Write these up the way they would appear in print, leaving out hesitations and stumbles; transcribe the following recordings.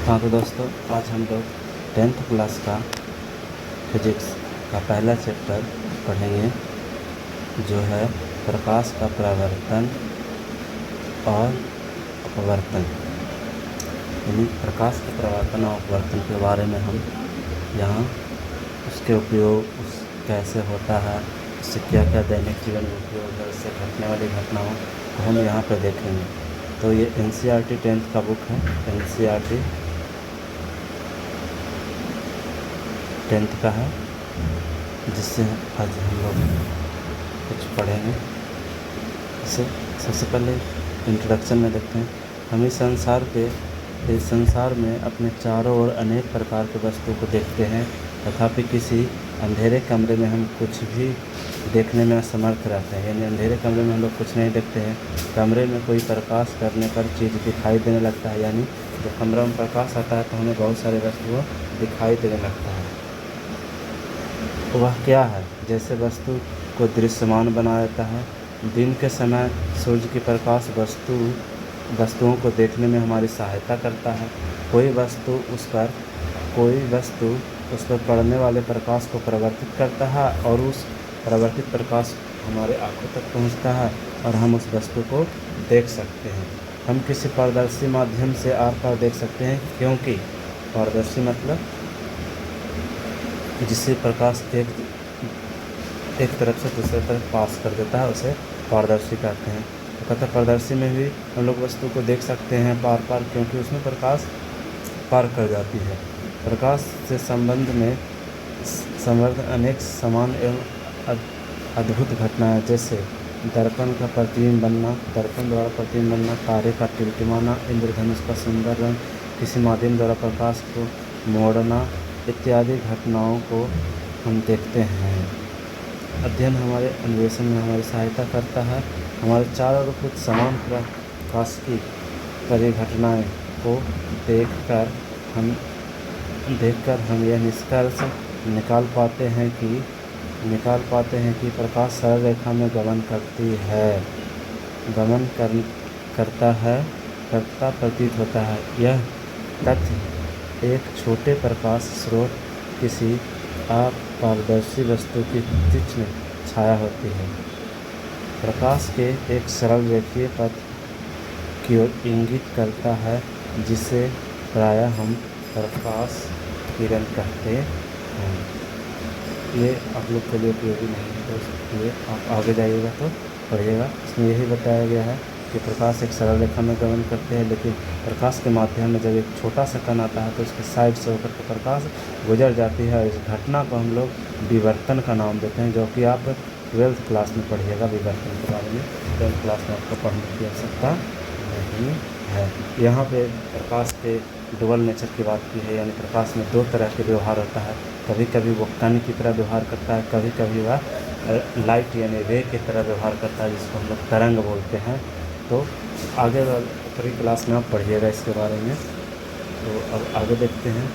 हाँ तो दोस्तों, आज हम लोग 10th क्लास का फिजिक्स का पहला चैप्टर पढ़ेंगे, जो है प्रकाश का परावर्तन और अपवर्तन। यानी प्रकाश के परावर्तन और अपवर्तन के बारे में हम यहाँ उसके उपयोग, उस कैसे होता है, उससे क्या क्या दैनिक जीवन में उपयोग है, उससे घटने वाली घटनाओं को हम यहाँ पर देखेंगे। तो ये NCERT 10th का बुक है, NCERT 10th का है, जिससे आज हम लोग कुछ पढ़ेंगे। इसे सबसे पहले इंट्रोडक्शन में देखते हैं। हम इस संसार में अपने चारों ओर अनेक प्रकार के वस्तुओं को देखते हैं, तथापि किसी अंधेरे कमरे में हम कुछ भी देखने में असमर्थ रहते हैं। यानी अंधेरे कमरे में हम लोग कुछ नहीं देखते हैं। कमरे में कोई प्रकाश करने पर चीज़ दिखाई देने लगता है। यानी जब कमरे में प्रकाश आता है तो हमें बहुत सारे वस्तुएं दिखाई देने लगता है। वह क्या है? जैसे वस्तु को दृश्यमान बना देता है। दिन के समय सूर्य की प्रकाश वस्तुओं को देखने में हमारी सहायता करता है। कोई वस्तु उस पर पड़ने वाले प्रकाश को परावर्तित करता है और उस परावर्तित प्रकाश हमारे आँखों तक पहुँचता है और हम उस वस्तु को देख सकते हैं। हम किसी पारदर्शी माध्यम से आर पार देख सकते हैं, क्योंकि पारदर्शी मतलब जिससे प्रकाश एक तरफ से दूसरे तरफ पास कर देता है, उसे पारदर्शी कहते हैं। तो कहते हैं पारदर्शी में भी हम लोग वस्तु को देख सकते हैं पार, क्योंकि उसमें प्रकाश पार कर जाती है। प्रकाश से संबंध अनेक समान एवं अद्भुत घटनाएं, जैसे दर्पण द्वारा प्रतिबिंब बनना, तारे का टिमटिमाना, इंद्रधनुष का सुंदर रंग, किसी माध्यम द्वारा प्रकाश को मोड़ना इत्यादि घटनाओं को हम देखते हैं। अध्ययन हमारे अन्वेषण में हमारी सहायता करता है। हमारे चारों ओर कुछ समान प्रकाश की परिघटनाएं को देखकर हम यह निष्कर्ष निकाल पाते हैं कि प्रकाश सरल रेखा में गमन करता प्रतीत होता है। यह तथ्य एक छोटे प्रकाश स्रोत किसी अपारदर्शी वस्तु की तीक्ष्ण छाया होती है। प्रकाश के एक सरल रेखीय पथ की ओर इंगित करता है, जिसे प्रायः हम प्रकाश किरण कहते हैं। ये आप लोग के लिए उपयोगी नहीं है, तो ये आप आगे जाइएगा तो पढ़िएगा। इसमें यही बताया गया है कि प्रकाश एक सरल रेखा में गमन करते हैं, लेकिन प्रकाश के माध्यम में जब एक छोटा सा कण आता है तो उसके साइड से होकर के प्रकाश गुजर जाती है। इस घटना को हम लोग विवर्तन का नाम देते हैं, जो कि आप 12th क्लास में पढ़िएगा। विवर्तन के बारे में 10th क्लास में आपको पढ़ने की आवश्यकता नहीं है। यहाँ पे प्रकाश के डुअल नेचर की बात की है, यानी प्रकाश में दो तरह के व्यवहार होता है। कभी कभी वो कण की तरह व्यवहार करता है, कभी कभी वह लाइट यानी रे की तरह व्यवहार करता है, जिसको हम लोग तरंग बोलते हैं। तो आगे वाली क्लास में आप पढ़िएगा इसके बारे में। तो अब आगे देखते हैं।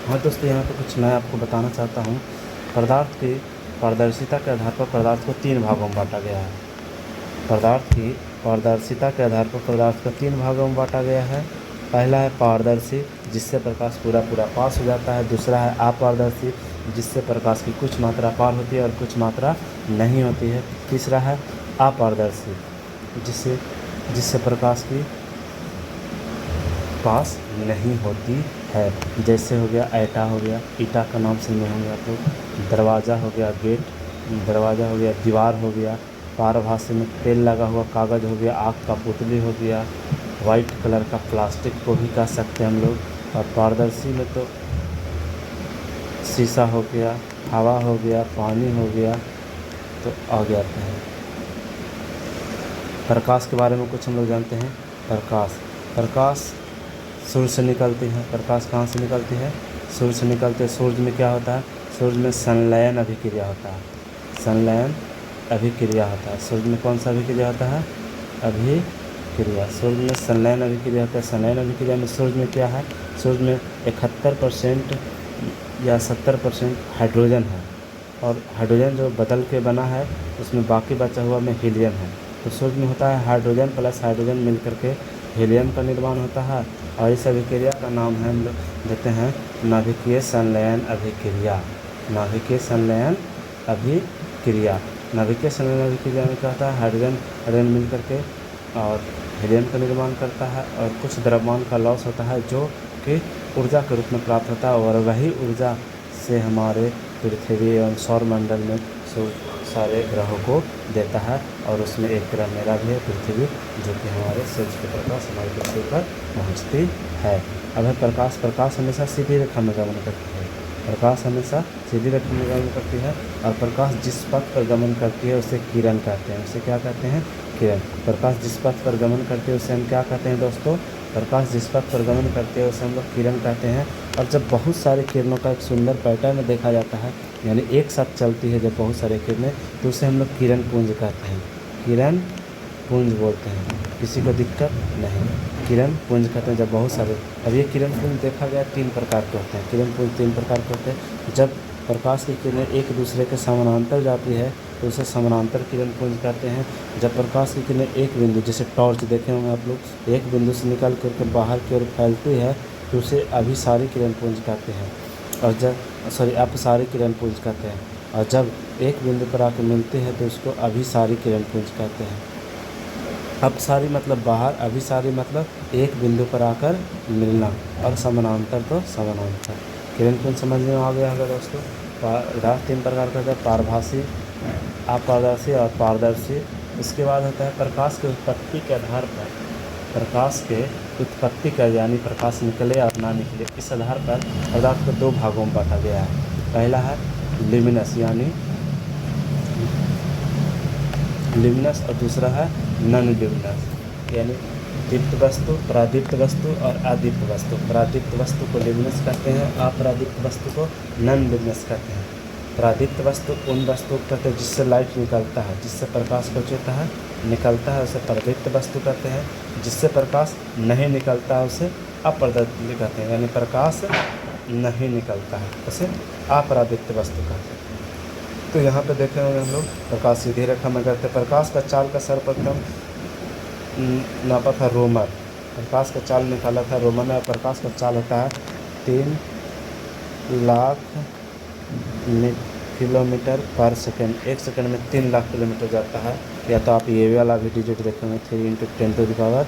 हाँ दोस्तों, यहाँ पे कुछ मैं आपको बताना चाहता हूँ। पदार्थ की पारदर्शिता के आधार पर पदार्थ को 3 भागों में बांटा गया है। पदार्थ की पारदर्शिता के आधार पर पदार्थ को 3 भागों में बांटा गया है। पहला है पारदर्शी, जिससे प्रकाश पूरा पास हो जाता है। दूसरा है अपारदर्शी, जिससे प्रकाश की कुछ मात्रा पार होती है और कुछ मात्रा नहीं होती है। तीसरा है अपारदर्शी, जिससे प्रकाश की पास नहीं होती है। जैसे हो गया ऐटा हो गया, ईटा का नाम सुने होंगे आप लोग। दरवाज़ा हो गया, दरवाज़ा हो गया, दीवार हो गया। पारभाषा में तेल लगा हुआ कागज़ हो गया, आग का पुतली हो गया, वाइट कलर का प्लास्टिक को भी कह सकते हैं हम लोग। और पारदर्शी में तो शीशा हो गया, हवा हो गया, पानी हो गया, तो आ गया है। प्रकाश के बारे में कुछ हम लोग जानते हैं। प्रकाश सूर्य से निकलती है। प्रकाश कहाँ से निकलती है? सूर्य से निकलते। सूर्य में क्या होता है? सूर्य में संलयन अभिक्रिया होता है। सूर्य में कौन सा अभिक्रिया होता है? अभिक्रिया। सूर्य में संलयन अभिक्रिया होता है। संलयन अभिक्रिया में सूर्य में क्या है? सूर्य में 71% या 70% हाइड्रोजन है, और हाइड्रोजन जो बदल के बना है उसमें बाकी बचा हुआ में हीलियम है। तो सूर्य में होता है हाइड्रोजन प्लस हाइड्रोजन मिल करके हीलियम का निर्माण होता है, और इस अभिक्रिया का नाम है, हम लोग देते हैं नाभिकीय संलयन अभिक्रिया। नाभिकीय संलयन अभिक्रिया। नाभिकीय संलयन अभिक्रिया में क्या होता है, हाइड्रोजन हाइड्रोजन मिल करके और हीलियम का निर्माण करता है और कुछ द्रव्यमान का लॉस होता है जो कि ऊर्जा के रूप में प्राप्त होता है, और वही ऊर्जा से हमारे पृथ्वी एवं सौरमंडल में सारे ग्रहों को देता है। और उसमें एक ग्रह मेरा भी है, पृथ्वी, जो कि हमारे सूरज के प्रकाश हमारी पृथ्वी पर पहुँचती है। अब है प्रकाश। प्रकाश हमेशा सीधी रेखा में गमन करती है। प्रकाश हमेशा सीधी रेखा में गमन करती है, और प्रकाश जिस पथ पर गमन करती है उसे किरण कहते हैं। उसे क्या कहते हैं, किरण। प्रकाश जिस पथ पर गमन करती है उसे हम क्या कहते हैं दोस्तों, प्रकाश जिस पथ पर गमन करती है उसे हम लोग किरण कहते हैं। और जब बहुत सारे किरणों का एक सुंदर पैटर्न देखा जाता है, यानी एक साथ चलती है जब बहुत सारे किरणें, तो उसे हम लोग किरण पुंज कहते हैं। किरण पुंज बोलते हैं, किसी को दिक्कत नहीं। किरण पुंज कहते हैं जब बहुत सारे। अब ये किरण पुंज देखा गया 3 प्रकार के होते हैं। किरण पुंज 3 प्रकार के होते हैं। जब प्रकाश की किरणें एक दूसरे के समानांतर जाती है तो उसे समानांतर किरण पुंज कहते हैं। जब प्रकाश की किरणें एक बिंदु, जैसे टॉर्च देखे होंगे आप लोग, एक बिंदु से निकल कर बाहर की ओर फैलती है तो उसे अभिसारी किरण पुंज कहते हैं। और जब अपसारी किरण पुंज कहते हैं। और जब एक बिंदु पर आकर मिलती है तो उसको अभिसारी किरण पुंज कहते हैं। अपसारी मतलब बाहर, अभिसारी मतलब एक बिंदु पर आकर मिलना, और समानांतर तो समानांतर। किरण पुंज समझ में आ गया होगा दोस्तों। ग्राफ 3 प्रकार का होता है, पारभासी, अपारदर्शी और पारदर्शी। इसके बाद होता है प्रकाश की उत्पत्ति के आधार पर, प्रकाश के उत्पत्ति का, यानी प्रकाश निकले और ना निकले, इस आधार पर पदार्थ को 2 भागों में बांटा गया है। पहला है ल्यूमिनस यानी ल्यूमिनस, और दूसरा है नॉन ल्यूमिनस यानी दीप्त वस्तु, प्रादीप्त वस्तु और अदीप्त वस्तु। प्रादीप्त वस्तु को ल्यूमिनस कहते हैं, अप्रादीप्त वस्तु को नॉन ल्यूमिनस कहते हैं। प्रादीप्त वस्तु उन वस्तुओं को कहते हैं जिससे लाइट निकलता है, जिससे प्रकाश बचता है, निकलता है, उसे प्रदीप्त वस्तु कहते हैं। जिससे प्रकाश नहीं निकलता है उसे अप्रदीप्त कहते हैं, यानी प्रकाश नहीं निकलता है उसे अप्रादीप्त वस्तु कहते हैं। तो यहाँ पे देखे होंगे हम लोग, प्रकाश सीधी रेखा में करते हैं। प्रकाश का चाल का सर्वप्रथम नापा था रोमर। प्रकाश का चाल निकाला था रोमर में। प्रकाश का चाल होता है 3 लाख किलोमीटर पर सेकंड। 1 सेकंड में 3 लाख किलोमीटर जाता है। या तो आप ये वाला भी डिजिट देखेंगे, 3 × 10⁸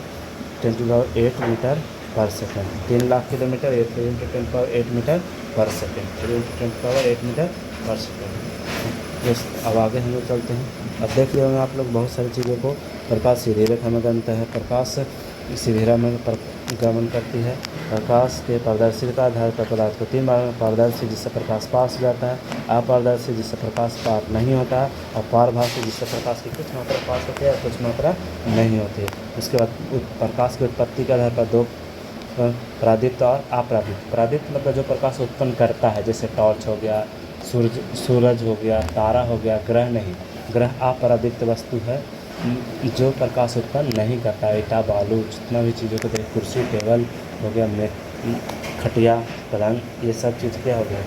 मीटर पर सेकंड। 3 लाख किलोमीटर, ये 3 × 10⁸ मीटर पर सेकंड, 3 × 10⁸ मीटर पर सेकंड। अब आगे हम लोग चलते हैं। अब देख लिया होंगे आप लोग बहुत सारी चीज़ों को। प्रकाश सीधी रेखा में गमनता है। प्रकाश सीधी रेखा में गमन करती है। प्रकाश के पारदर्शी का आधार पर पदार्थ को 3 भागों में, पारदर्शी जिससे प्रकाश पास हो जाता है, अपारदर्शी जिससे प्रकाश पार नहीं होता है, और पारभासी जिससे प्रकाश की कुछ मात्रा पास होती है और कुछ मात्रा नहीं होती है। उसके बाद प्रकाश की उत्पत्ति के आधार पर 2 प्रादीप्त और अप्रादीप्त। प्रादीप्त मतलब जो प्रकाश उत्पन्न करता है, जैसे टॉर्च हो गया, सूरज हो गया, तारा हो गया, ग्रह नहीं। ग्रह अप्रादीप्त वस्तु है जो प्रकाश उत्पन्न नहीं करता। ईटा, बालू, जितना भी चीज़ों को देख, कुर्सी, टेबल हो गया, खटिया, पलंग, ये सब चीज़ क्या हो गया,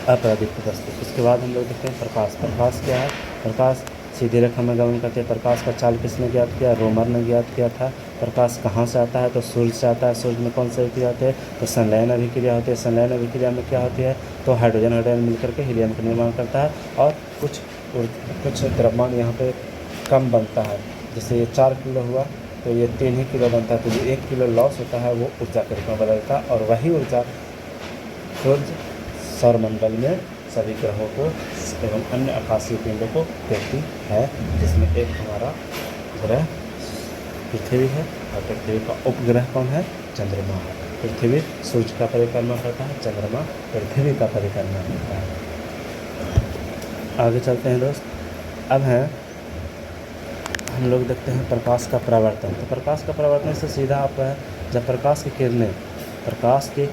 अप्रादीप्त वस्तु। उसके बाद हम लोग देखते हैं प्रकाश। प्रकाश क्या है, प्रकाश सीधी रेखा में गमन करते हैं। प्रकाश का चाल किसने ज्ञात किया, रोमर ने ज्ञात किया था। प्रकाश कहाँ से आता है, तो सूर्य से आता है। सूर्य में कौन सी अभिक्रिया होती है, तो संलयन अभिक्रिया होती है। संलयन अभिक्रिया में क्या होती है, तो हाइड्रोजन हाइड्रोजन मिलकर के हीलियम का निर्माण करता है, और कुछ द्रव्यमान यहाँ पे कम बनता है। जैसे ये 4 किलो हुआ तो ये 3 ही किलो बनता है, तो जो 1 किलो लॉस होता है वो ऊर्जा के रूप में बदलता है, और वही ऊर्जा सूर्य सौरमंडल में सभी ग्रहों को एवं अन्य आकाशीय पिंडों को देती है, जिसमें एक हमारा ग्रह पृथ्वी है, और पृथ्वी का उपग्रह कौन है, चंद्रमा है। पृथ्वी सूर्य का परिक्रमा करता है, चंद्रमा पृथ्वी का परिक्रमा करता है। आगे चलते हैं दोस्त। अब हैं हम लोग देखते हैं प्रकाश का परावर्तन। तो प्रकाश का परावर्तन से सीधा आप है, जब प्रकाश की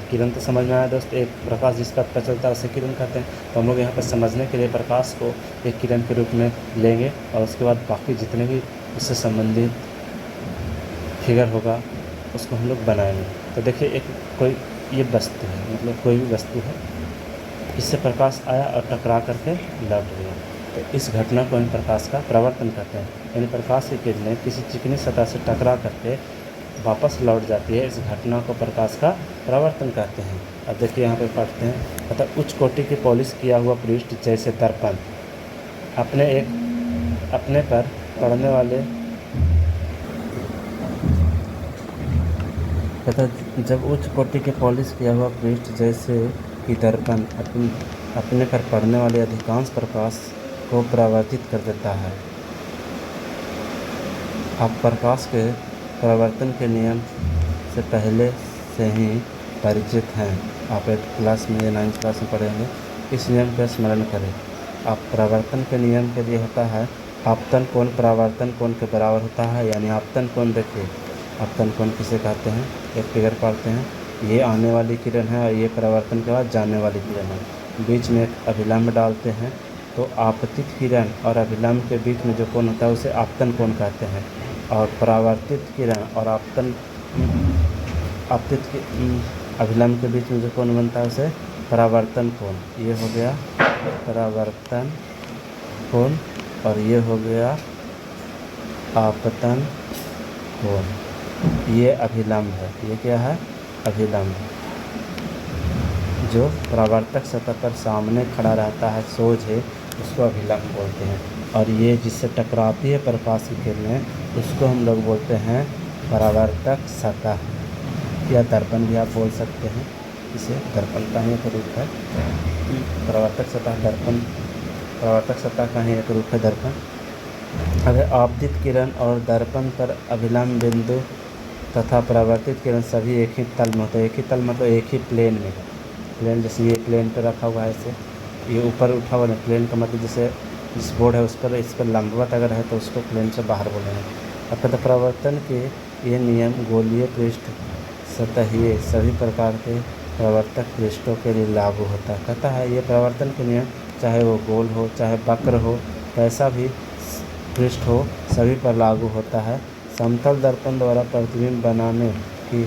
किरण तो समझ में आया दोस्त। एक प्रकाश जिस पथ पर चलता है उसे किरण कहते हैं। तो हम लोग यहाँ पर समझने के लिए प्रकाश को एक किरण के रूप में लेंगे, और उसके बाद बाकी जितने भी उससे संबंधित फिगर होगा उसको हम लोग बनाएंगे। तो देखिए, कोई ये वस्तु है, मतलब कोई भी वस्तु है, इससे प्रकाश आया और टकरा करके लौट गया, तो इस घटना को हम प्रकाश का परावर्तन कहते हैं। यानी प्रकाश की किरणें किसी चिकनी सतह से टकरा करके वापस लौट जाती है। इस घटना को प्रकाश का परावर्तन कहते हैं। अब देखिए यहाँ पे पढ़ते हैं, अतः उच्च कोटि की पॉलिश किया हुआ पृष्ठ जैसे दर्पण अपने पर पड़ने वाले तथा जब उच्च कोटि के पॉलिश किया हुआ पृष्ठ जैसे कि दर्पण अपने पर पड़ने वाले अधिकांश प्रकाश को परावर्तित कर देता है। आप प्रकाश के परावर्तन के नियम से पहले से ही परिचित हैं। आप 8th क्लास में या 9th क्लास में पढ़ेंगे। इस नियम का स्मरण करें। आप परावर्तन के नियम के लिए होता है आपतन कोण परावर्तन कोण के बराबर होता है। यानी आपतन कोण देखिए, आपतन कोण किसे कहते हैं, एक फिगर पढ़ते हैं। ये आने वाली किरण है और ये परावर्तन के बाद जाने वाली किरण है। बीच में एक अभिलंब डालते हैं तो आपतित किरण और अभिलंब के बीच में जो कोण होता है उसे आपतन कोण कहते हैं। और परावर्तित किरण और अभिलंब के बीच में जो कोण बनता है उसे परावर्तन कोण। ये हो गया परावर्तन कोण और ये हो गया आपतन कोण। ये अभिलंब है। ये क्या है, अभिलंब। जो परावर्तक सतह पर सामने खड़ा रहता है सोझे, उसको अभिलंब बोलते हैं। और ये जिससे टकराती है प्रकाश की किरणें, उसको हम लोग बोलते हैं परावर्तक सतह या दर्पण भी आप बोल सकते हैं। इसे दर्पण का ही एक रूप है। परावर्तक सतह दर्पण, परावर्तक सतह का ही एक रूप है दर्पण। अगर आपतित किरण और दर्पण पर अभिलंब बिंदु तथा परावर्तित किरण सभी एक ही तल में होते हैं। एक ही तल मतलब एक ही प्लेन में। प्लेन जैसे ये प्लेन पर रखा हुआ है, ऐसे ये ऊपर उठा हुआ है। प्लेन का मतलब जैसे जिस बोर्ड है इस पर लंबवत अगर है तो उसको प्लेन से बाहर बोलेंगे। अब कहते परावर्तन के ये नियम गोलीय पृष्ठ सतहीय सभी प्रकार के परावर्तक पृष्ठों के लिए लागू होता है। कहता है ये परावर्तन के नियम चाहे वो गोल हो चाहे वक्र हो, कैसा भी पृष्ठ हो, सभी पर लागू होता है। समतल दर्पण द्वारा प्रतिबिंब बनाने की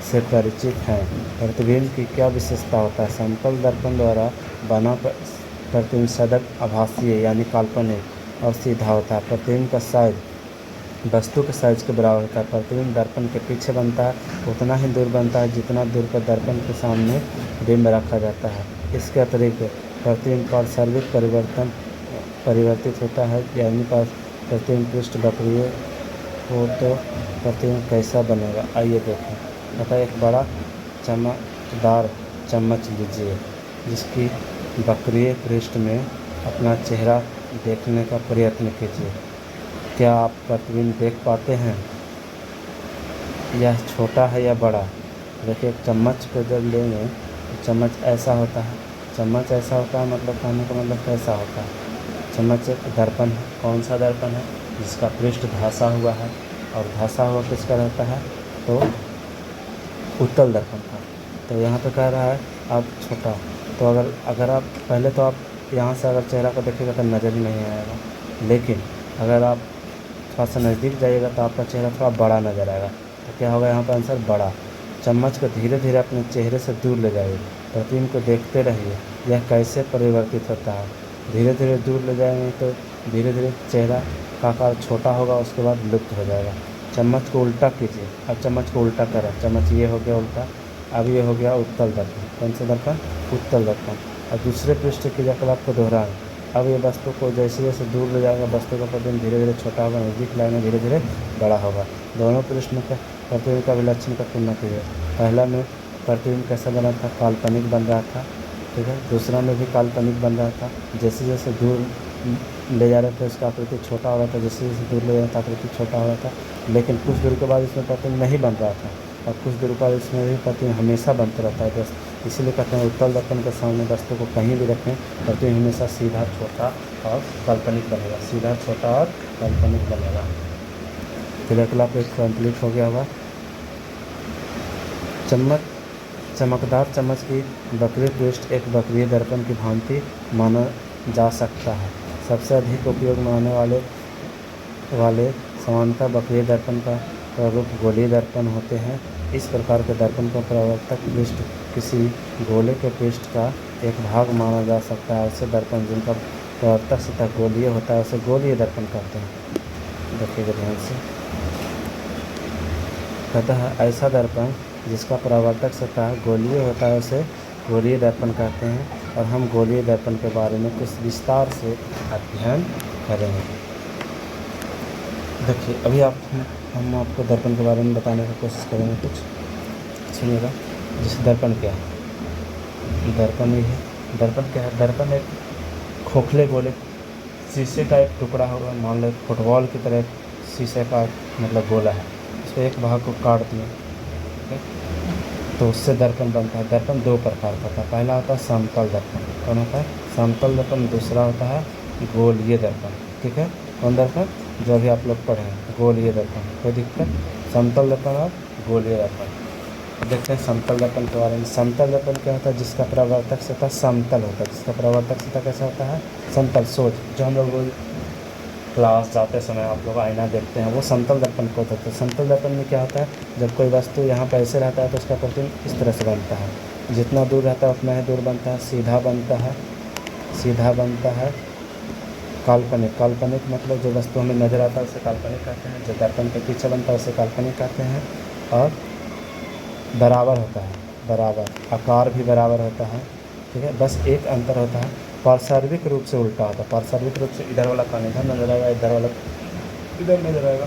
से परिचित हैं। प्रतिबिंब की क्या विशेषता होता है? समतल दर्पण द्वारा बना प्रतिबिंब सदैव आभासीय यानी काल्पनिक और सीधा होता है। प्रतिबिंब का साइज वस्तु के साइज के बराबर होता है। प्रतिबिंब दर्पण के पीछे बनता है उतना ही दूर बनता है जितना दूर पर दर्पण के सामने बिंब रखा जाता है। इसके अतिरिक्त प्रतिबिंब पर सर्विक परिवर्तित होता है। यानी पर प्रतिबिंब पृष्ठ वक्रीय हो तो प्रतिबिंब कैसा बनेगा, आइए देखें। अतः एक बड़ा चमकदार चम्मच लीजिए जिसकी वक्रीय पृष्ठ में अपना चेहरा देखने का प्रयत्न कीजिए। क्या आप प्रतिबिंब देख पाते हैं? यह छोटा है या बड़ा? देखिए एक चम्मच को जब लेंगे तो चम्मच ऐसा होता है। चम्मच ऐसा होता है मतलब कहने का मतलब कैसा होता है? चम्मच एक दर्पण है। कौन सा दर्पण है? जिसका पृष्ठ धंसा हुआ है। और धंसा हुआ किसका रहता है? तो उत्तल दर्पण का। तो यहाँ पे कह रहा है आप छोटा। तो अगर आप पहले तो आप यहाँ से अगर चेहरा को देखिएगा तो नज़र ही नहीं आएगा। लेकिन अगर आप थोड़ा सा नज़दीक जाइएगा तो आपका चेहरा थोड़ा बड़ा नज़र आएगा। तो क्या होगा यहाँ पर आंसर बड़ा। चम्मच को धीरे धीरे अपने चेहरे से दूर ले जाइए। प्रतिबिंब को देखते रहिए यह कैसे परिवर्तित होता है। धीरे धीरे दूर ले जाएंगे तो धीरे धीरे चेहरा का आकार छोटा होगा, उसके बाद लुप्त हो जाएगा। चम्मच को उल्टा कीजिए। अब चम्मच को उल्टा करें। चम्मच ये हो गया उल्टा। अब ये हो गया उत्तल दर्पण। कौन सा दर्पण? उत्तल दर्पण। और दूसरे पृष्ठ की क्रियाकलाप को दोहराएं। अब ये वस्तु को जैसे जैसे दूर ले जाएगा वस्तु का प्रतिबिंब धीरे धीरे छोटा होगा, नज़दीक लाएंगे धीरे धीरे बड़ा होगा। दोनों पृष्ठ में प्रतिबिंब का विलक्षण का तुलना कीजिए। पहला में प्रतिबिंब कैसा बना था? काल्पनिक बन रहा था, ठीक है। दूसरा में भी काल्पनिक बन रहा था। जैसे जैसे दूर ले जा रहे थे उसका आकृति छोटा हो रहा था, जैसे जैसे दूर ले जा रहा था आकृति छोटा हो रहा था। लेकिन कुछ दूर के बाद इसमें प्रतिबिंब नहीं बन रहा था और कुछ दूर बाद इसमें भी प्रतिबिंब हमेशा बनता रहता है। बस इसीलिए कहते हैं उत्तल दर्पण के सामने वस्तु को कहीं भी रखें प्रतिबिंब हमेशा सीधा छोटा और काल्पनिक बनेगा। सीधा छोटा और काल्पनिक बनेगा। क्रियाकलाप एक कंप्लीट हो गया होगा। चमकदार चम्मच की वक्रीय पृष्ठ एक वक्रीय दर्पण की भांति माना जा सकता है। सबसे अधिक उपयोग में आने वाले समानता वक्रीय दर्पण का प्रारूप गोलीय दर्पण होते हैं। इस प्रकार के दर्पण का परावर्तक पृष्ठ किसी गोले के पृष्ठ का एक भाग माना जा सकता है। ऐसे दर्पण जिनका परावर्तक सतह गोलीय होता है उसे गोलीय दर्पण कहते हैं। देखिएगा ध्यान से। कहता है ऐसा दर्पण जिसका परावर्तक सतह गोलीय होता है उसे गोलीय दर्पण कहते हैं, और हम गोलीय दर्पण के बारे में कुछ विस्तार से अध्ययन करेंगे। देखिए अभी हम आपको दर्पण के बारे में बताने की कोशिश करेंगे। कुछ सुनिएगा। जैसे दर्पण क्या है, दर्पण ये है, दर्पण क्या है, दर्पण एक खोखले गोले शीशे का एक टुकड़ा होगा, मान लो फुटबॉल की तरह शीशे का मतलब गोला है, उसके एक भाग को काट दिए तो उससे दर्पण बनता है। दर्पन दो प्रकार का होता है, पहला होता है समतल दर्पण, कौन होता है समतल दर्पण, दूसरा होता है गोलीय दर्पण। ठीक है, कौन दर्पण, जो अभी आप लोग पढ़े हैं गोलीय दर्पण, कोई दिक्कत, समतल दर्पण और गोलीय दर्पण। देखते हैं समतल दर्पण के बारे में। समतल दर्पण क्या होता है, जिसका परावर्तक सतह समतल होता है, जिसका परावर्तक सतह कैसा होता है समतल, सोच जो हम लोग रोज क्लास जाते समय आप लोग आईना देखते हैं वो समतल दर्पण को होता है। समतल दर्पण में क्या होता है, जब कोई वस्तु यहाँ पर ऐसे रहता है तो उसका प्रतिबिंब इस तरह से बनता है, जितना दूर रहता है उतना ही दूर बनता है, सीधा बनता है, सीधा बनता है। काल्पनिक, काल्पनिक मतलब जो वस्तु हमें नज़र आता है उसे काल्पनिक कहते हैं, जो दर्पण के पीछे बनता है उसे काल्पनिक कहते हैं। और बराबर होता है, बराबर, आकार भी बराबर होता है। ठीक है, बस एक अंतर होता है, पार्श्विक रूप से उल्टा होता है। पार्श्विक रूप से इधर वाला कान इधर नजर आएगा, इधर वाला इधर नजर आएगा,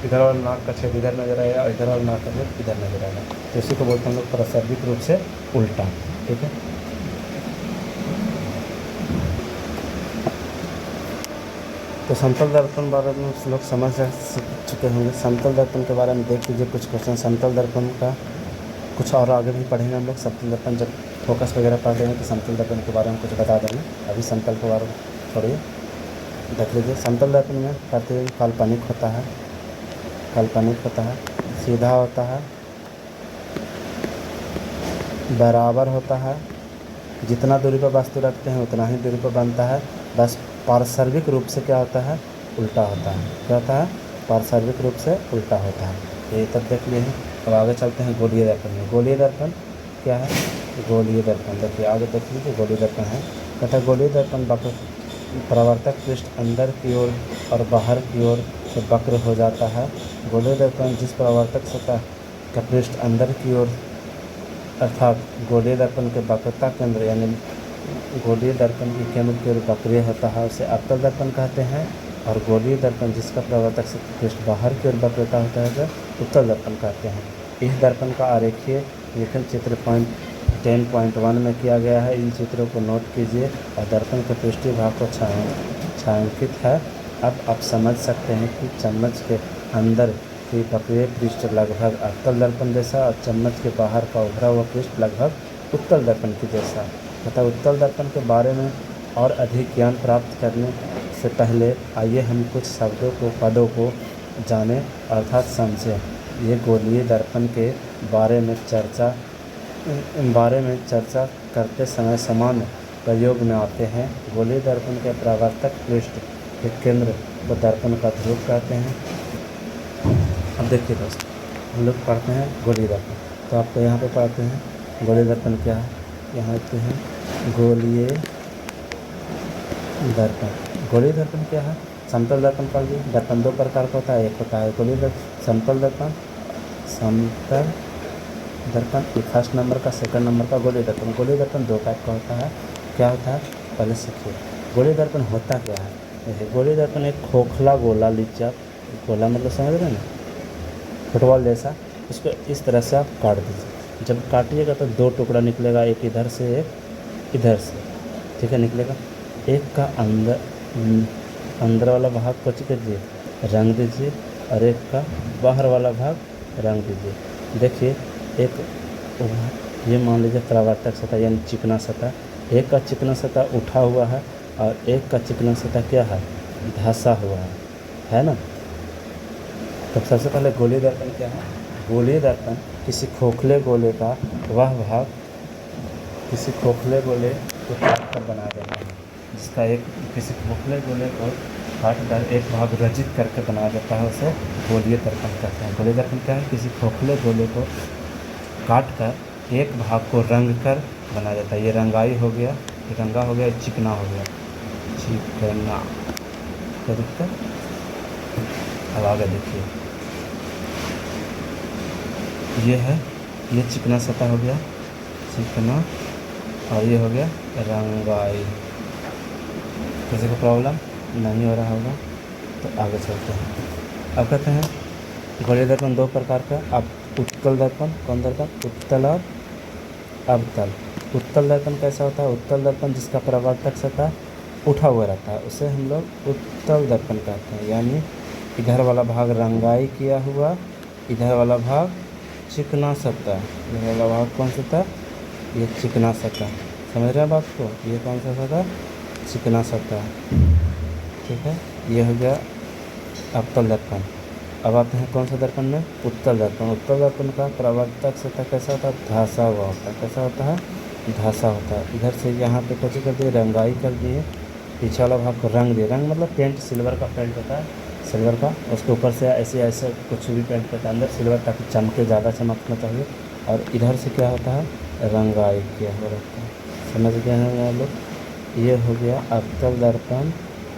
इधर वाला नाक का छेद इधर नजर आएगा और इधर वाला नाक का छेद इधर नजर आएगा, तो इसी को बोलते हैं हम लोग पार्श्विक रूप से उल्टा। ठीक है, तो समतल दर्पण बारे में लोग समझ चुके होंगे। समतल दर्पण के बारे में देख लीजिए कुछ क्वेश्चन। समतल दर्पण का कुछ और आगे भी पढ़ेंगे हम लोग। समतल दर्पण जब फोकस वगैरह पढ़ रहे हैं तो समतल दर्पण के बारे में कुछ बता देंगे, अभी समतल के बारे में छोड़िए। देख लीजिए समतल दर्पण में प्रतिबिंब काल्पनिक होता है, काल्पनिक होता है, सीधा होता है, बराबर होता है, जितना दूरी पर वस्तु रखते हैं उतना ही दूरी पर बनता है, बस पार्श्विक रूप से क्या होता है उल्टा होता है। क्या होता है, पार्श्विक रूप से उल्टा होता है। ये तब देख लिए हैं। अब आगे चलते हैं गोलीय दर्पण में। गोलीय दर्पण क्या है, गोलीय दर्पण देखिए आगे देख लीजिए। गोलीय दर्पण है, कहता है गोलीय दर्पण वक्र, परावर्तक पृष्ठ अंदर की ओर और बाहर की ओर से वक्र हो जाता है। गोलीय दर्पण जिस परावर्तक सतह का पृष्ठ अंदर की ओर अर्थात गोलीय दर्पण के वक्रता केंद्र यानी गोलीय दर्पण के केंद्र की ओर वक्रीय होता है उसे अवतल दर्पण कहते हैं, और गोलीय दर्पण जिसका परावर्तक पृष्ठ बाहर की ओर वक्रता होता है जो उत्तल दर्पण कहते हैं। इस दर्पण का आरेखीय लेखन चित्र 10.1 में किया गया है। इन चित्रों को नोट कीजिए और दर्पण के पृष्ठीय भाग को छायांकित है। अब आप समझ सकते हैं कि चम्मच के अंदर की वक्रीय पृष्ठ लगभग अवतल दर्पण जैसा और चम्मच के बाहर का उभरा हुआ पृष्ठ लगभग उत्तल दर्पण की जैसा। तथा उत्तल दर्पण के बारे में और अधिक ज्ञान प्राप्त करने से पहले आइए हम कुछ शब्दों को, पदों को जानें अर्थात समझें। ये गोलीय दर्पण के बारे में चर्चा करते समय सामान्य प्रयोग में आते हैं। गोलीय दर्पण के परावर्तक पृष्ठ के केंद्र को दर्पण का ध्रुव कहते हैं। अब देखिए दोस्तों, हम लोग पढ़ते हैं गोलीय दर्पण, तो आपको यहाँ पे पढ़ते हैं गोलीय दर्पण क्या है। यहाँ लिखते हैं गोलीय दर्पण। गोलीय दर्पण क्या है, समतल दर्पण पढ़ लीजिए। दर्पण दो प्रकार का होता है, एक होता है गोलीय दर्पण, समतल दर्पण, समतल दर्पण फर्स्ट नंबर का, सेकंड नंबर का गोलीय दर्पण। गोलीय दर्पण दो टाइप का होता है, क्या होता है पहले सीखिए। गोलीय दर्पण होता क्या है, देखिए गोलीय दर्पण एक खोखला गोला लीजिए, गोला मतलब समझ रहे हैं ना, फुटबॉल जैसा, उसको इस तरह से आप काट दीजिए। जब काटिएगा तो दो टुकड़ा निकलेगा, एक इधर से एक इधर से, ठीक है निकलेगा। एक का अंदर वाला भाग को कीजिए रंग दीजिए और एक का बाहर वाला भाग रंग दीजिए। देखिए एक ये मान लीजिए परावर्तक सतह यानी चिकना सतह, एक का चिकना सतह उठा हुआ है और एक का चिकना सतह क्या है धंसा हुआ है ना। तो सबसे पहले गोलीय दर्पण क्या है, गोलीय दर्पण किसी खोखले गोले का वह भाग किसी खोखले गोले को काट कर बनाया जाता है, जिसका एक किसी खोखले गोले को काट कर एक भाग रचित करके बनाया जाता है, उसे गोलीय दर्पण कहते हैं। गोलीय दर्पण क्या है, किसी खोखले गोले को काट कर एक भाग को रंग कर बनाया जाता है। ये रंगाई हो गया, ये रंगा हो गया, चिकना हो गया, चिकना। क्या दिक्कत, अब आगे देखिए ये है, ये चिकना सतह हो गया, चिकना, और ये हो गया रंगाई। किसी को प्रॉब्लम नहीं हो रहा होगा तो आगे चलते हैं। अब कहते हैं गोलीय दर्पण दो प्रकार का। अब उत्तल दर्पण, कौन दर्पण? उत्तल और अवतल। उत्तल दर्पण कैसा होता है? उत्तल दर्पण जिसका परावर्तक सतह उठा हुआ रहता है उसे हम लोग उत्तल दर्पण कहते हैं। यानी इधर वाला भाग रंगाई किया हुआ, इधर वाला भाग चिकना सतह। इधर वाला भाग कौन सतह? ये चिकना सतह। समझ रहे हैं बात को? ये कौन सा सतह? चिकना सतह। ठीक है, ये हो गया अवतल दर्पण। अब आते हैं कौन सा दर्पण में? उत्तल दर्पण। उत्तल दर्पण का परावर्तक सतह कैसा होता है? धंसा हुआ होता है। कैसा होता है? धंसा होता है। इधर से यहाँ पे कैसे कर दिए? रंगाई कर दिए, पीछे वाला भाग को रंग दिए। रंग मतलब पेंट, सिल्वर का पेंट होता है, सिल्वर का, उसके ऊपर से ऐसे ऐसे कुछ भी पेंट करता है अंदर सिल्वर, ताकि चमके, ज़्यादा चमकना चाहिए। और इधर से क्या होता है? रंगाई किया हुआ रहता है। समझ गए हैं आप लोग? ये हो गया अवतल दर्पण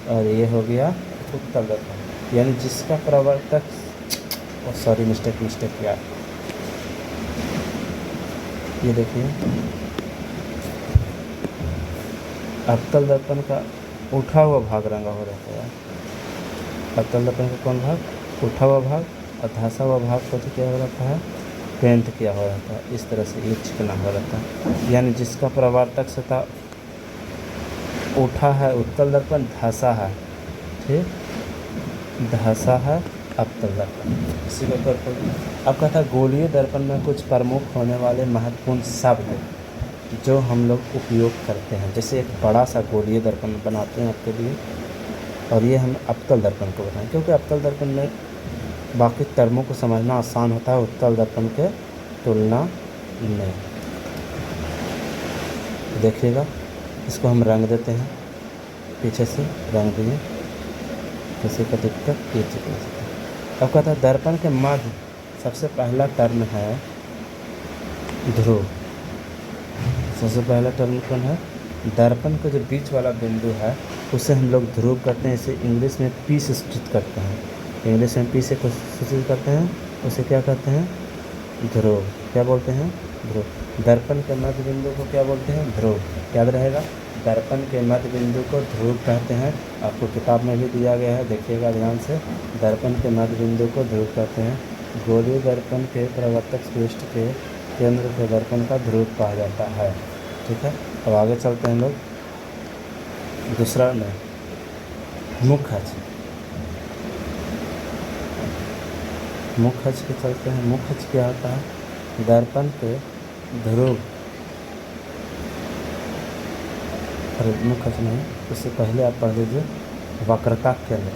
और ये हो गया उत्तल दर्पण। यानी जिसका परावर्तक, सॉरी मिस्टेक किया। ये देखिए, अवतल दर्पण का उठा हुआ भाग रंगा हो रहता है। अवतल दर्पण का कौन भाग? उठा हुआ भाग। और धंसा हुआ भाग को तो क्या हो रहता है? पेंट किया हुआ रहता है। इस तरह से ये चिकना हो रहता है। यानी जिसका परावर्तक सतह उठा है उत्तल दर्पण, धंसा है, ठीक, धंसा है अवतल दर्पण। इसी को कर। अब कहता है गोलीय दर्पण में कुछ प्रमुख होने वाले महत्वपूर्ण शब्द जो हम लोग उपयोग करते हैं। जैसे एक बड़ा सा गोलीय दर्पण बनाते हैं आपके लिए, और ये हम अवतल दर्पण को बताएं, क्योंकि अवतल दर्पण में बाकी टर्मों को समझना आसान होता है उत्तल दर्पण के तुलना में। देखिएगा, इसको हम रंग देते हैं, पीछे से रंग दिए, किसी का दिक्कत ये चिकना सतह। अब कहता है दर्पण के मध्य सबसे पहला टर्म है ध्रुव। सबसे पहला टर्म कौन है? दर्पण का जो बीच वाला बिंदु है उसे हम लोग ध्रुव करते हैं। इसे इंग्लिश में पी से सूचित करते हैं। इंग्लिश में पी से सूचित करते हैं, उसे क्या कहते हैं? ध्रुव। क्या बोलते हैं? ध्रुव। दर्पण के मध्य बिंदु को क्या बोलते हैं? ध्रुव। याद रहेगा, दर्पण के मध्य बिंदु को ध्रुव कहते हैं। आपको किताब में भी दिया गया है, देखिएगा ध्यान से। दर्पण के मध्य बिंदु को ध्रुव कहते हैं। गोलीय दर्पण के परावर्तक पृष्ठ के केंद्र के दर्पण का ध्रुव कहा जाता है। ठीक है, अब आगे चलते हैं लोग। दूसरा में मुख्य अक्ष। मुख्य अक्ष के चलते हैं। मुख्य अक्ष क्या होता है? दर्पण के ध्रुव, मुख्य अक्ष नहीं, उससे पहले आप पढ़ लीजिए वक्रता केंद्र।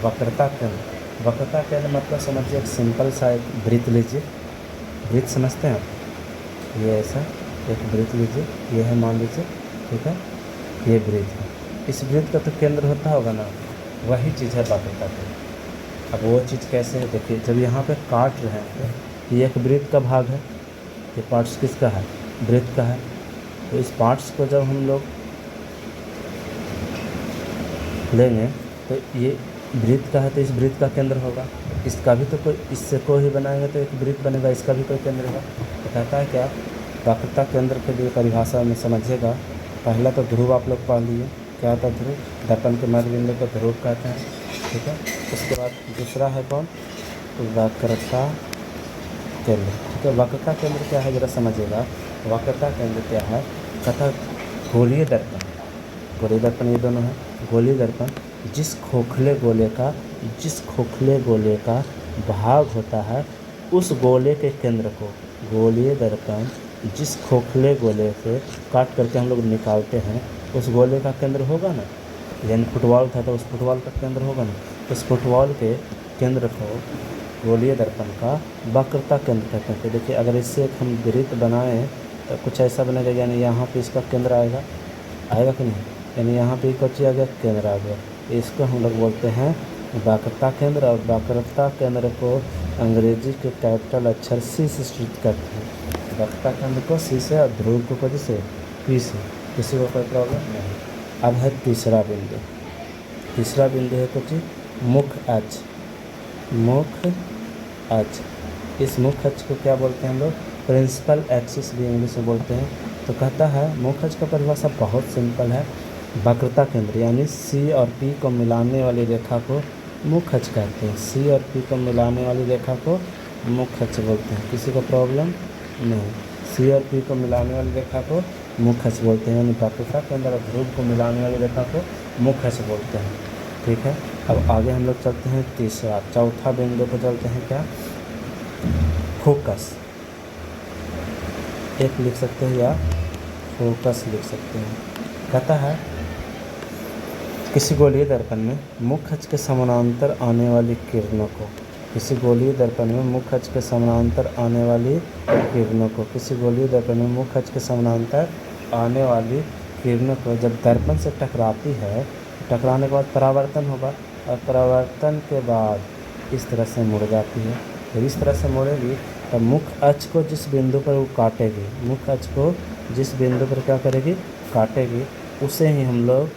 वक्रता केंद्र, वक्रता केंद्र मतलब समझिए एक सिंपल सा एक वृत्त लीजिए। वृत्त समझते हैं आप? ये ऐसा एक वृत्त लीजिए, ये है मान लीजिए, ठीक है, ये वृत्त है। इस वृत्त का तो केंद्र होता होगा ना, वही चीज़ है वक्रता केंद्र। अब वो चीज़ कैसे है? देखिए, जब यहाँ पे काट रहे हैं, ये एक वृत्त का भाग है, ये पार्ट्स किसका है? वृत्त का है। तो इस पार्ट्स को जब हम लोग लेंगे तो ये वृत्त का है, तो इस वृत्त का केंद्र होगा। इसका भी तो कोई, इससे कोई ही बनाएंगे तो एक वृत्त बनेगा, इसका भी कोई केंद्र होगा। तो कहता है क्या? वक्रता केंद्र के लिए परिभाषा में समझिएगा। पहला तो ध्रुव आप लोग पढ़ लिए, क्या होता है ध्रुव? दर्पण के मध्य बिंदु को ध्रुव कहते हैं, ठीक है। उसके बाद दूसरा है कौन? वक्रता केंद्र, ठीक है। वक्रता केंद्र क्या है जरा समझिएगा। वक्रता केंद्र क्या है? कहता गोलीय दर्पण, गोलीय दर्पण ये दोनों है। गोलीय दर्पण जिस खोखले गोले का भाग होता है उस गोले के केंद्र को, गोलीय दर्पण जिस खोखले गोले से काट करके हम लोग निकालते हैं उस गोले का केंद्र होगा ना। यानी फुटबॉल था तो उस फुटबॉल का केंद्र होगा ना, उस फुटबॉल के केंद्र को गोलीय दर्पण का वक्रता केंद्र कहते हैं। तो देखिए, अगर इससे एक हम वृत्त बनाएं तो कुछ ऐसा बनेगा, यानी यहाँ पे इसका केंद्र आएगा कि नहीं? यानी यहाँ पे कुछ आ गया, केंद्र आ गया। इसको हम लोग बोलते हैं वक्रता केंद्र। और वक्रता केंद्र को अंग्रेजी के कैपिटल अक्षर सी से सूचित करते हैं। वक्रता केंद्र को सी से और ध्रुव को कौन से? पी से। किसी को कोई प्रॉब्लम नहीं। अब है तीसरा बिंदु। तीसरा बिंदु है कुछ मुख्य अक्ष। मुख्य अक्ष इस मुख्य अक्ष को क्या बोलते हैं हम लोग? प्रिंसिपल एक्सिस भी इंग्लिश में बोलते हैं। तो कहता है मुख्य अक्ष का परिभाषा बहुत सिंपल है। वक्रता केंद्र यानी सी और पी को मिलाने वाली रेखा को मुख्य अक्ष कहते हैं। सी और पी को मिलाने वाली रेखा को मुख्य अक्ष बोलते हैं। किसी को प्रॉब्लम नहीं। सी और पी को मिलाने वाली रेखा को मुख्य अक्ष बोलते हैं, यानी वक्रता केंद्र और ध्रुव को मिलाने वाली रेखा को मुख्य अक्ष बोलते हैं। ठीक है, अब आगे हम लोग चलते हैं चौथा बिंदु पर चलते हैं। क्या? फोकस एक लिख सकते हैं या फोकस लिख सकते हैं। कहता है किसी गोलीय दर्पण में मुख्य अक्ष के समानांतर आने वाली किरणों को, किसी गोलीय दर्पण में मुख्य अक्ष के समानांतर आने वाली किरणों को, किसी गोलीय दर्पण में मुख्य अक्ष के समानांतर आने वाली किरणों को जब दर्पण से टकराती है, टकराने के बाद परावर्तन होगा और परावर्तन के बाद इस तरह से मुड़ जाती है। जब इस तरह से मुड़ेगी तब मुख्य अक्ष को जिस बिंदु पर वो काटेगी, मुख्य अक्ष को जिस बिंदु पर क्या करेगी? काटेगी, उसे ही हम लोग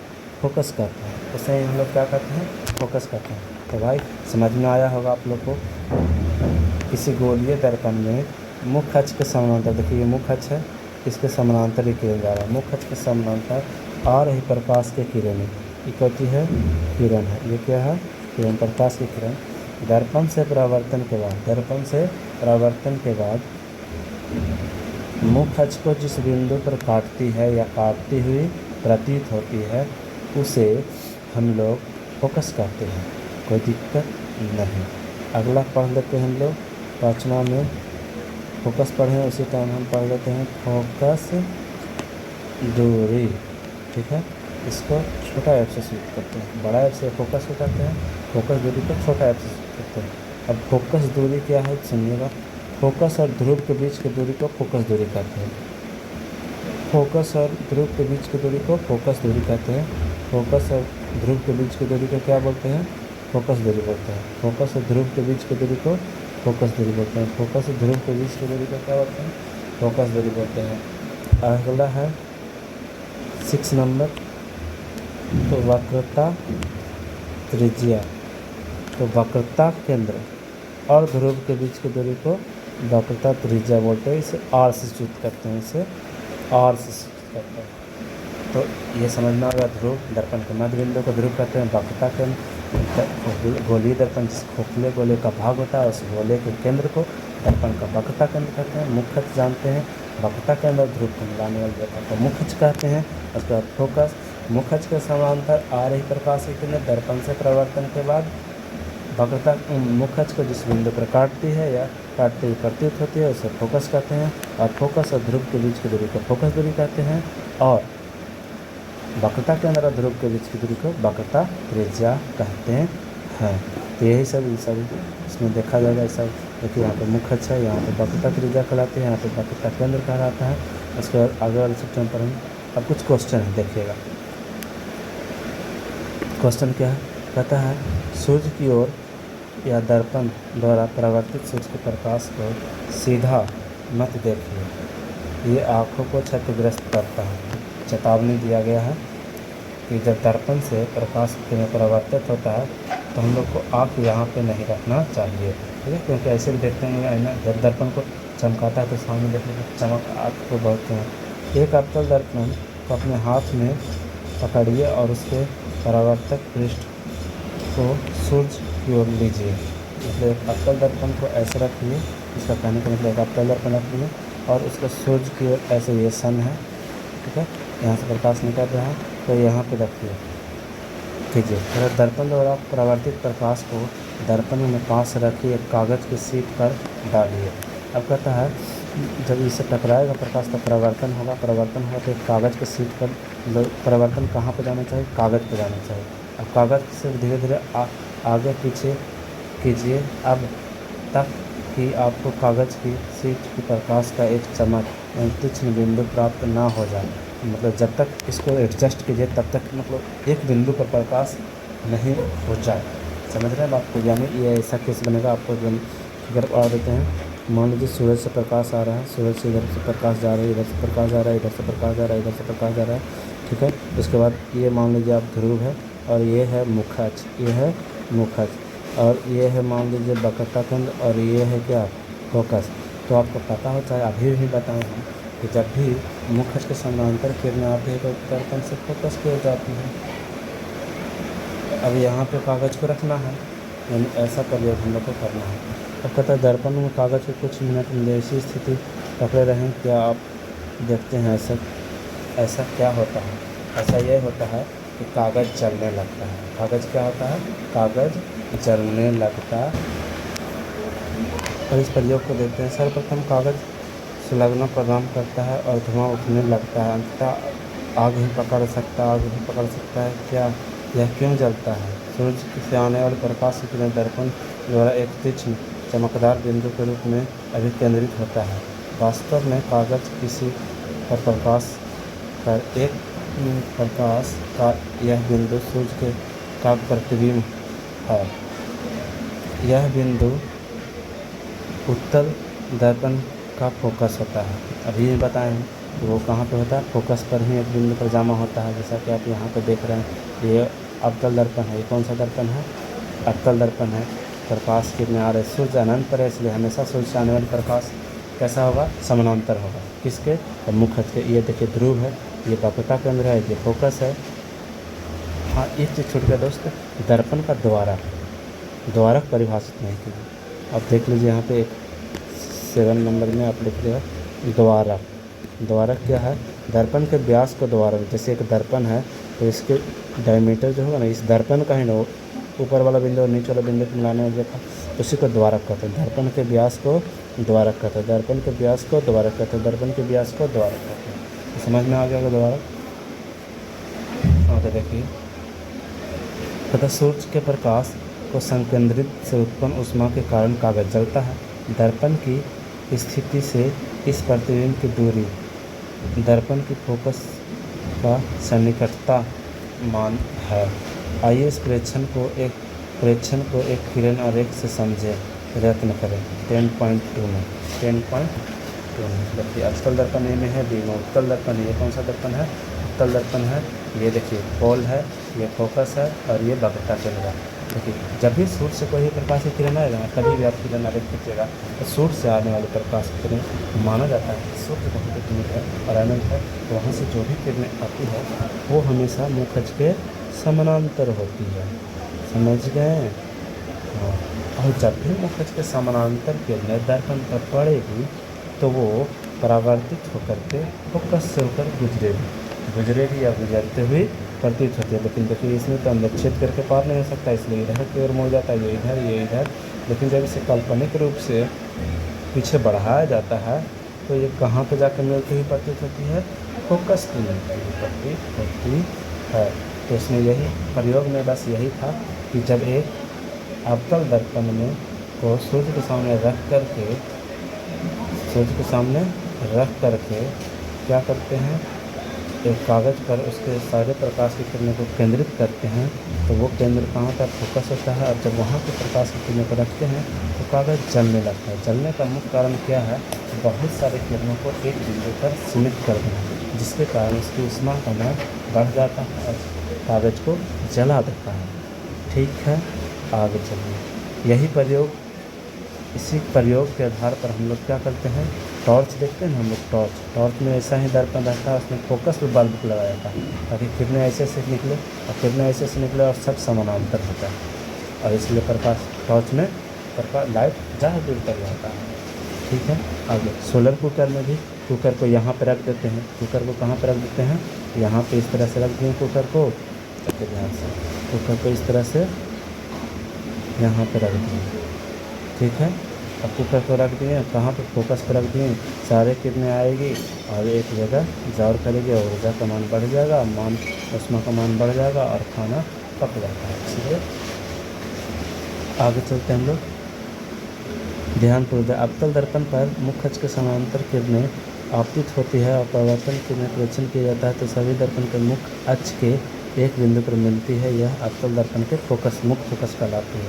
फोकस करते हैं। उसे ही हम लोग क्या करते हैं? फोकस करते हैं। तो भाई समझ में आया होगा आप लोग को। किसी गोलीय दर्पण में मुख्य अक्ष के समानांतर, देखिए ये मुख्य अक्ष है, इसके समानांतर ही किरण जा रहा है। मुख्य अक्ष के समानांतर आ रही प्रकाश की किरण इकट्ठी है, किरण है। ये क्या है? किरण, प्रकाश की किरण। दर्पण से परावर्तन के बाद, दर्पण से परावर्तन के बाद मुख्य अक्ष को जिस बिंदु पर काटती है या काटती हुई प्रतीत होती है, उसे हम लोग फोकस करते हैं। कोई दिक्कत नहीं। अगला पढ़ लेते हैं हम लोग 5वां में। फोकस पढ़ें उसी टाइम हम पढ़ लेते हैं फोकस दूरी। ठीक है, इसको छोटा एफ से सूचित करते हैं, बड़ा एफ से फोकस को करते हैं, फोकस दूरी को छोटा एफ से सूचित करते हैं। अब फोकस दूरी क्या है सुनिएगा। फोकस और ध्रुव के बीच की दूरी को फोकस दूरी कहते हैं। फोकस और ध्रुव के बीच की दूरी को फोकस दूरी कहते हैं। फोकस और ध्रुव के बीच की दूरी को क्या बोलते हैं? फोकस दूरी बोलते हैं। फोकस और ध्रुव के बीच की दूरी को फोकस दूरी बोलते हैं। फोकस और ध्रुव के बीच की दूरी को क्या बोलते हैं? फोकस दूरी बोलते हैं। अगला है 6 नंबर, तो वक्रता त्रिज्या। तो वक्रता केंद्र और ध्रुव के बीच की दूरी को वक्रता त्रिज्या बोलते हैं। इसे आर से सूचित करते हैं, इसे आर से सूचित करते हैं। तो ये समझना होगा, ध्रुव दर्पण के मध्य बिंदु को ध्रुव कहते हैं। वक्रता केंद्र गोलीय दर्पण जिस खोखले गोले का भाग होता है उस गोले के केंद्र को दर्पण का वक्रता केंद्र कहते हैं। मुख्य अक्ष जानते हैं, वक्रता केंद्र और ध्रुव को मिलाने वाली रेखा को मुख्य अक्ष कहते हैं। उसके बाद फोकस, मुख्य अक्ष के समानांतर आ रही प्रकाश की किरण दर्पण से परावर्तन के बाद वक्रता मुख्य अक्ष को जिस बिंदु पर काटती है या काटती हुई प्रतीत होती है उसे फोकस कहते हैं। और फोकस और ध्रुव के बीच की दूरी को फोकस दूरी कहते हैं। और वक्रता केंद्र और ध्रुव के बीच की दूरी को वक्रता त्रिज्या कहते हैं। तो यही सब इसमें देखा जाएगा। ये सब देखिए, यहाँ पे मुख्य अक्ष है, यहाँ पे वक्रता त्रिज्या कहलाती है, यहाँ पे वक्रता केंद्र कहलाता है। उसके बाद आगे वाले सेक्शन पर हम अब कुछ क्वेश्चन है, देखिएगा। क्वेश्चन क्या है? कहता है सूर्य की ओर या दर्पण द्वारा परावर्तित सूर्य के प्रकाश को सीधा मत देखिए, ये आँखों को क्षतिग्रस्त करता है। चेतावनी दिया गया है कि जब दर्पण से प्रकाश की किरण परावर्तित होता है तो हम लोग को आँख यहाँ पे नहीं रखना चाहिए। ठीक है, क्योंकि ऐसे भी देखते हैं आईना जब दर्पण को चमकाता है तो सामने देखने की चमक आँख को बहुत है। एक अवतल दर्पण को अपने हाथ में पकड़िए और उसके परावर्तक पृष्ठ को सूर्य की ओर लीजिए। मतलब एक अवतल दर्पण को ऐसे रखिए, इसका कहने का मतलब एक अवतल दर्पण रखिए और उसका सूर्य की ओर ऐसे, ये सन है, ठीक है, यहाँ से प्रकाश निकल रहा है तो यहाँ पे रखिए। कीजिए फिर दर्पण द्वारा परावर्तित प्रकाश को दर्पण में पास रखिए, एक कागज़ की शीट पर डालिए। अब कहता है जब इसे टकराएगा प्रकाश तो परावर्तन होगा, परावर्तन होगा तो एक कागज़ की शीट पर परावर्तन कहाँ पर जाना चाहिए? कागज़ पर जाना चाहिए। अब कागज़ से धीरे धीरे आगे पीछे कीजिए, अब तक कि आपको कागज़ की शीट की प्रकाश का एक चमक तीक्ष्ण बिंदु प्राप्त ना हो जाए। मतलब जब तक इसको एडजस्ट कीजिए तब तक मतलब एक बिंदु पर प्रकाश नहीं हो जाए। समझ रहे हैं बात को? यानी ये ऐसा केस बनेगा। आपको अगर आ देते हैं, मान लीजिए सूरज से प्रकाश आ रहा है, सूरज से इधर से प्रकाश जा रहा है, इधर से प्रकाश जा रहा है, इधर से प्रकाश जा रहा है, इधर से प्रकाश जा रहा है, ठीक है। उसके बाद ये मान लीजिए आप ध्रुव है और ये है मुख्य अक्ष, ये है मुख्य अक्ष, और ये है मान लीजिए वक्रता केंद्र और ये है क्या? फोकस। तो आपको पता हो, चाहे अभी भी बताएं हम, कि जब भी मुख्य अक्ष के समानांतर किरणें आती है तो दर्पण से फोकस की जाती है। अब यहाँ पे कागज़ को रखना है, यानी ऐसा प्रयोग हम लोग को करना है। अब कहता है दर्पण में कागज़ को कुछ मिनट ऐसी स्थिति पकड़े रहें, क्या आप देखते हैं ऐसा क्या होता है? ऐसा ये होता है कि कागज़ जलने लगता है। कागज़ क्या होता है? कागज़ जलने लगता। और इस प्रयोग को देखते हैं। सर्वप्रथम कागज़ संलग्न प्रदान करता है और धुआं उठने लगता है। अंततः आग ही पकड़ सकता है। क्या यह क्यों जलता है? सूर्य से आने वाले प्रकाश की किरण दर्पण द्वारा एक तीक्ष्ण चमकदार बिंदु के रूप में अभिकेंद्रित होता है। वास्तव में कागज़ किसी पर प्रकाश का यह बिंदु सूर्य का प्रतिबिंब है। यह बिंदु उत्तल दर्पण का फोकस होता है। अभी ये बताएं कि वो कहाँ पे होता है? फोकस पर ही एक बिंदु पर जमा होता है। जैसा कि आप यहाँ पे देख रहे हैं, ये अवतल दर्पण है। ये कौन सा दर्पण है? अवतल दर्पण है। प्रकाश किरणें आ रहे, सूर्य अनंत पर है, इसलिए हमेशा सूर्य से आने वाला प्रकाश कैसा होगा? समानांतर होगा। किसके? मुख्य अक्ष के। ये देखिए ध्रुव है, ये वक्रता केंद्र है, ये फोकस है। हाँ, एक चीज़ छूट गया दोस्त, दर्पण का द्वारक परिभाषित नहीं किया। अब देख लीजिए यहाँ पे एक 7 नंबर में आप लिख रहे हो द्वारक क्या है? दर्पण के व्यास को द्वारक। जैसे एक दर्पण है तो इसके डायमीटर जो होगा ना, इस दर्पण का ही ना, ऊपर वाला बिंदु और नीचे वाला बिंदु को मिलाने वाला था, उसी को द्वारक कहते हैं। दर्पण के व्यास को द्वारक कहते हैं। दर्पण के व्यास को द्वारक कहते हैं। दर्पण के व्यास को द्वारक कहते हैं। तो समझ में आ गया द्वारक? आगे देखिए, तथा सूर्य के प्रकाश को संकेंद्रित से उत्पन्न ऊष्मा के कारण कागज जलता है। दर्पण की स्थिति से इस प्रतिबिंब की दूरी दर्पण की फोकस का सन्निकटता मान है। आइए इस प्रेक्षण को एक किरण आरेख से समझे प्रयत्न करें। 10.2 में देखिए, अवतल दर्पण ए में है, बी में उत्तल दर्पण। ये कौन सा दर्पण है? उत्तल दर्पण है। ये देखिए पोल है, ये फोकस है और ये वक्रता केंद्र है। देखिए, जब भी सूर्य से कोई प्रकाश की किरण आएगा ना, कभी भी आप किरण आरेख खींचेगा तो सूर्य से आने वाली प्रकाश की किरण माना जाता है कि सूर्य बहुत दूर है और अनंत है, तो वहाँ से जो भी किरणें आती है वो हमेशा मुख्य अक्ष के समानांतर होती है। समझ गए? हाँ। और जब भी मुख्य अक्ष के समानांतर किरणें दर्पण पर पड़ेगी तो वो परावर्तित होकर के फोकस से होकर गुजरेगी या गुजरते हुए प्रतीत होती है। लेकिन देखिए, इसमें तो अंदर छेद करके पार नहीं हो सकता, इसलिए इधर की ओर मुड़ जाता है, ये इधर। लेकिन जब इसे काल्पनिक रूप से पीछे बढ़ाया जाता है तो ये कहाँ पे जाकर मिलती हुई प्रतीत होती है? फोकस की मिलती हुई प्रतीत होती है। तो इसमें यही प्रयोग में बस यही था कि जब एक अवतल दर्पण में को सूर्य के सामने रख करके क्या करते हैं? एक कागज़ पर उसके सारे प्रकाश की किरणों को केंद्रित करते हैं, तो वो केंद्र कहाँ पर फोकस होता है। और जब वहाँ पर प्रकाश की किरणों को रखते हैं तो कागज़ जलने लगता है। जलने का मुख्य कारण क्या है? बहुत सारे किरणों को एक बिंदु पर सीमित कर देना, जिसके कारण उसकी ऊष्मा का मान बढ़ जाता है और कागज़ को जला देता है। ठीक है, आगे चलिए। इसी प्रयोग के आधार पर हम लोग क्या करते हैं? टॉर्च देखते हैं ना हम लोग, टॉर्च में ऐसा ही दर्पण रहता है, उसमें फोकस पे बल्ब लगाया जाता है ताकि किरणें ऐसे से निकले और सब समानांतर होता है। और इसलिए टॉर्च में लाइट ज़्यादा दूर तक रहता है। ठीक है, आगे सोलर कुकर में भी कुकर को यहाँ पर रख देते हैं। कुकर को कहाँ पर रख देते हैं? यहाँ पे इस तरह से रख दिए कुकर को, ध्यान से कुकर को इस तरह से यहाँ पर रख दिए। ठीक है, अब कुकर को रख दिए, कहाँ पर? फोकस पर रख दिए। सारे किरणें आएगी और एक जगह जाओ करेगी और ऊर्जा का मान बढ़ जाएगा, ऊष्मा का मान बढ़ जाएगा और खाना पक जाता है। इसलिए आगे चलते हैं हम लोग। ध्यानपूर्वक, अवतल दर्पण पर मुख्य अक्ष के समानांतर किरणें आपतित होती है और परावर्तन किरणें प्रेक्षण किया जाता है तो सभी दर्पण के मुख्य अक्ष के एक बिंदु पर मिलती है। यह अवतल दर्पण के मुख्य फोकस कहलाती है।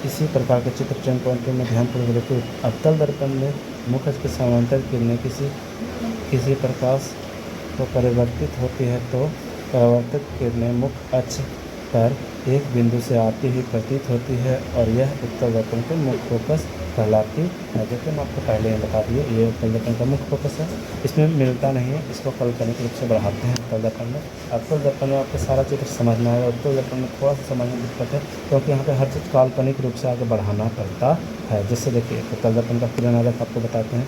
इसी प्रकार के चित्र 10.2 में ध्यानपूर्वक देखिए। अवतल दर्पण में मुख्य अक्ष के समानांतर किरणें किसी प्रकाश को परिवर्तित होती है तो परावर्तित किरणें मुख्य अक्ष पर एक बिंदु से आती हुई प्रतीत होती है और यह उत्तल दर्पण के मुख्य फोकस कहलाती है। जैसे मैं आपको पहले ही बता दिए, ये उत्तल दर्पण का मुख्य फोकस है, इसमें मिलता नहीं है, इसको काल्पनिक रूप से बढ़ाते हैं उत्तल दर्पण में। उत्तल दर्पण में आपको सारा चित्र समझ में आएगा, उत्तल दर्पण में थोड़ा सा समझने में दिक्कत है क्योंकि यहाँ पे हर चीज़ काल्पनिक रूप से आगे बढ़ाना पड़ता है। जैसे देखिए उत्तल दर्पण का पूरा नज़र आपको बताते हैं।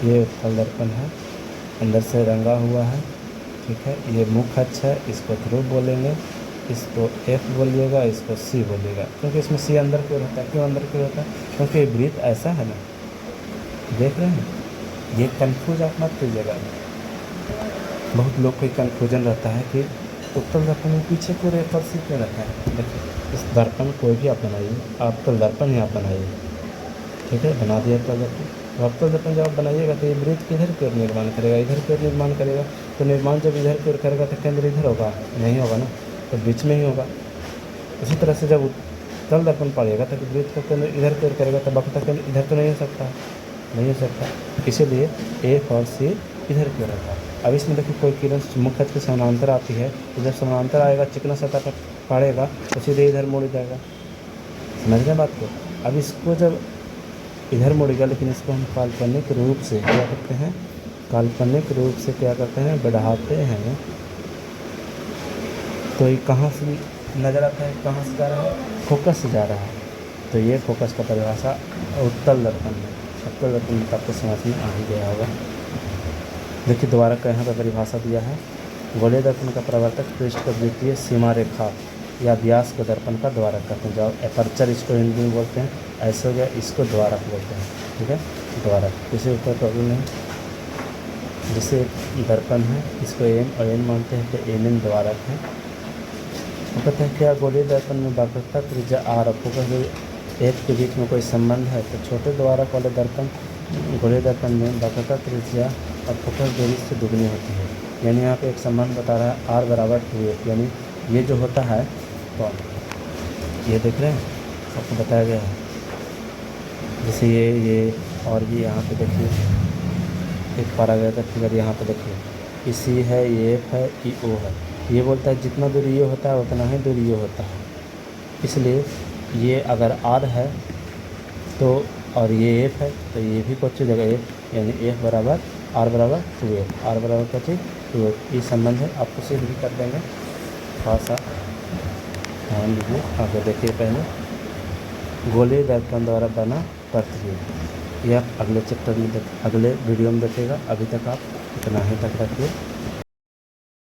ये उत्तल दर्पण है, अंदर से रंगा हुआ है, ठीक है। ये मुख्य अक्ष है, इसको ध्रुव बोलेंगे, इसको F बोलिएगा, इसको C बोलिएगा, क्योंकि इसमें C अंदर की ओर होता है। क्यों अंदर की ओर होता है? क्योंकि वृत्त ऐसा है ना, देख रहे हैं, ये कन्फ्यूज आप मत कीजिएगा। बहुत लोग को कन्फ्यूजन रहता है कि उत्तल दर्पण में पीछे को रेफर सी क्यों रहता है। देखिए इस दर्पण कोई भी आप बनाइए, आप तो दर्पण ही आप बनाइए, ठीक है, बना दिया उत्तल दर्पण। उत्तल दर्पण जब आप बनाइएगा तो ये वृत्त किधर की ओर निर्माण करेगा, इधर की ओर निर्माण करेगा। तो निर्माण जब इधर की ओर करेगा तो केंद्र इधर होगा, नहीं होगा ना, तो बीच में ही होगा। इसी तरह से जब उत्तल दर्पण पड़ेगा तो वृत्त का केंद्र इधर की ओर करेगा तो वक्र का केंद्र इधर तो नहीं हो सकता, नहीं हो सकता। इसीलिए F और C इधर की ओर रहता है। अब इसमें देखिए कोई किरण मुख्य अक्ष के समानांतर आती है, तो जब समानांतर आएगा चिकना सतह पर पड़ेगा तो सीधे इधर मुड़ जाएगा। समझ रहे हैं बात को? अब इसको जब इधर मुड़ेगा, लेकिन इसको हम काल्पनिक रूप से क्या करते हैं, काल्पनिक रूप से क्या करते हैं, बढ़ाते हैं। तो ये कहाँ से नज़र आता है, कहाँ से जा रहा है, फोकस से जा रहा है। तो ये फोकस का परिभाषा उत्तल दर्पण में, उत्तल दर्पण में आपको समझ में आ ही गया होगा। देखिए दोबारा का यहाँ पर परिभाषा दिया है। गोलीय दर्पण का प्रवर्तक पृष्ठ को द्वितीय सीमा रेखा या व्यास को दर्पण का द्वारक कहते हैं। जो एपर्चर इसको हिंदी में बोलते हैं, ऐसे हो गया, इसको द्वारक बोलते हैं, ठीक है, द्वारक। किसी ऊपर प्रॉब्लम नहीं। जैसे दर्पण है, इसको एम और एन मानते हैं, तो एम एन द्वारक है। वो कहते हैं क्या गोलीय दर्पण में वक्रता त्रिज्या आर और फोकस एक के बीच में कोई संबंध है? तो छोटे द्वारक वाले दर्पण गोलीय दर्पण में वक्रता त्रिज्या और फोकस दूरी से दुगनी होती है। यानी यहाँ पे एक संबंध बता रहा है, R बराबर 2F। यानी ये जो होता है, तो ये देख रहे हैं, आपको बताया गया है। जैसे ये और भी यहाँ पे देखिए एक पारा गया था फिगर, यहाँ पे देखिए इसी है, ये F है, ये O है। ये बोलता है जितना दूरी ये होता है उतना ही दूरी ये होता है। इसलिए ये अगर R है तो और ये F है तो ये भी कुछ जगह F, यानी F बराबर R बराबर 2F, R बराबर क्या चीज़ 2F। ये संबंध है, आपको सिद्ध भी कर देंगे, थोड़ा सा ध्यान दीजिए। आगे देखिए, पहले गोलीय दर्पण द्वारा बना प्रतिबिंब, ये आप अगले चैप्टर में अगले वीडियो में देखेगा। अभी तक आप इतना ही तक रखिए।